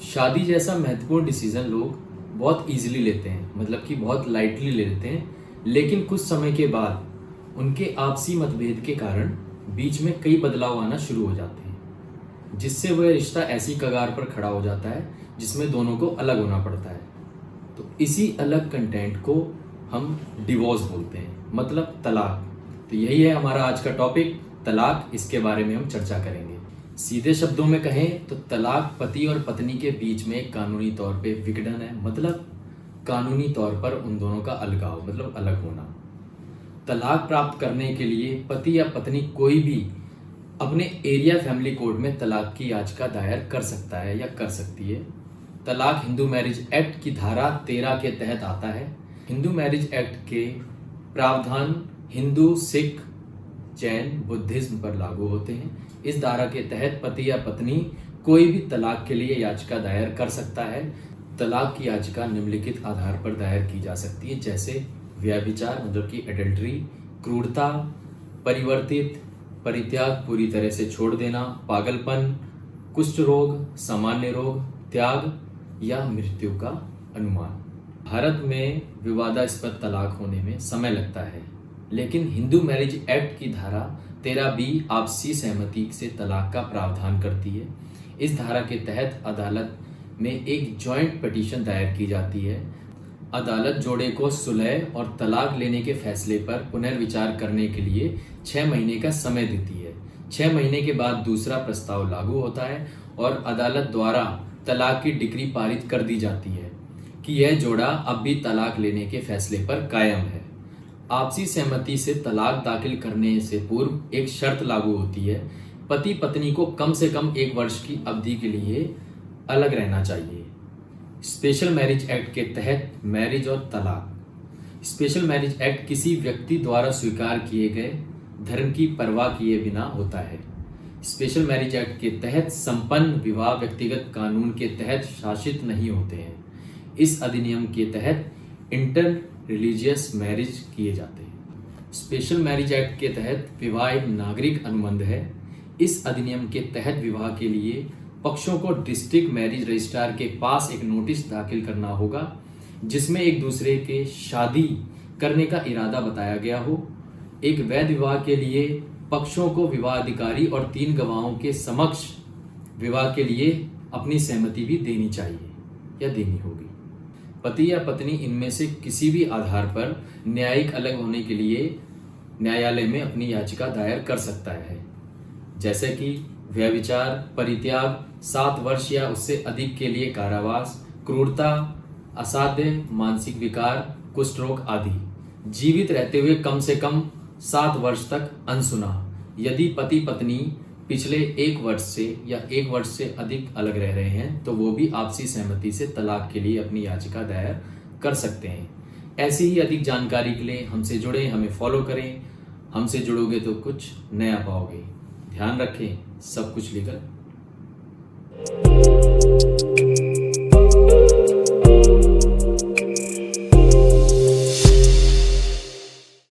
शादी जैसा महत्वपूर्ण डिसीजन लोग बहुत इजीली लेते हैं, मतलब कि बहुत लाइटली लेते हैं। लेकिन कुछ समय के बाद उनके आपसी मतभेद के कारण बीच में कई बदलाव आना शुरू हो जाते हैं, जिससे वह रिश्ता ऐसी कगार पर खड़ा हो जाता है जिसमें दोनों को अलग होना पड़ता है। तो इसी अलग कंटेंट को हम डिवोर्स बोलते हैं, मतलब तलाक। तो यही है हमारा आज का टॉपिक, तलाक। इसके बारे में हम चर्चा करेंगे। सीधे शब्दों में कहें तो तलाक पति और पत्नी के बीच में एक कानूनी तौर पे विघटन है, मतलब कानूनी तौर पर उन दोनों का अलगाव, मतलब अलग होना। तलाक प्राप्त करने के लिए पति या पत्नी कोई भी अपने एरिया फैमिली कोर्ट में तलाक की याचिका दायर कर सकता है या कर सकती है। तलाक हिंदू मैरिज एक्ट की धारा 13 के तहत आता है। हिंदू मैरिज एक्ट के प्रावधान हिंदू, सिख, जैन, बुद्धिज्म पर लागू होते हैं। इस धारा के तहत पति या पत्नी कोई भी तलाक के लिए याचिका दायर कर सकता है। तलाक की याचिका निम्नलिखित आधार पर दायर की जा सकती है, जैसे व्यभिचार मतलब कि एडल्ट्री, क्रूरता, परिवर्तित, परित्याग, पूरी तरह से छोड़ देना, पागलपन, कुष्ठ रोग, सामान्य रोग, त्याग या मृत्यु का अनुमान। भारत में विवादास्पद तलाक होने में समय लगता है, लेकिन हिंदू मैरिज एक्ट की धारा 13B आपसी सहमति से तलाक का प्रावधान करती है। इस धारा के तहत अदालत में एक जॉइंट पिटीशन दायर की जाती है। अदालत जोड़े को सुलह और तलाक लेने के फैसले पर पुनर्विचार करने के लिए 6 महीने का समय देती है। 6 महीने के बाद दूसरा प्रस्ताव लागू होता है और अदालत द्वारा तलाक की डिक्री पारित कर दी जाती है कि यह जोड़ा अब भी तलाक लेने के फैसले पर कायम है। आपसी सहमति से तलाक दाखिल करने से पूर्व एक शर्त लागू होती है, पति पत्नी को कम से कम 1 वर्ष की अवधि के लिए अलग रहना चाहिए। स्पेशल मैरिज एक्ट के तहत मैरिज और तलाक। स्पेशल मैरिज एक्ट किसी व्यक्ति द्वारा स्वीकार किए गए धर्म की परवाह किए बिना होता है। स्पेशल मैरिज एक्ट के तहत संपन्न विवाह व्यक्तिगत कानून के तहत शासित नहीं होते हैं। इस अधिनियम के तहत इंटर रिलीजियस मैरिज किए जाते हैं। स्पेशल मैरिज एक्ट के तहत विवाह एक नागरिक अनुबंध है। इस अधिनियम के तहत विवाह के लिए पक्षों को डिस्ट्रिक्ट मैरिज रजिस्ट्रार के पास एक नोटिस दाखिल करना होगा, जिसमें एक दूसरे के शादी करने का इरादा बताया गया हो। एक वैध विवाह के लिए पक्षों को विवाह अधिकारी और 3 गवाहों के समक्ष विवाह के लिए अपनी सहमति भी देनी चाहिए या देनी होगी। पति या पत्नी इनमें से किसी भी आधार पर न्यायिक अलग होने के लिए न्यायालय में अपनी याचिका दायर कर सकता है, जैसे कि व्यभिचार, परित्याग, 7 वर्ष या उससे अधिक के लिए कारावास, क्रूरता, असाध्य मानसिक विकार, कुष्ठ रोग आदि। जीवित रहते हुए कम से कम 7 वर्ष तक अनसुना। यदि पति पत्नी पिछले 1 वर्ष से या 1 वर्ष से अधिक अलग रह रहे हैं तो वो भी आपसी सहमति से तलाक के लिए अपनी याचिका दायर कर सकते हैं। ऐसी ही अधिक जानकारी के लिए हमसे जुड़ें, हमें फॉलो करें। हमसे जुड़ोगे तो कुछ नया पाओगे। ध्यान रखें, सब कुछ लीगल।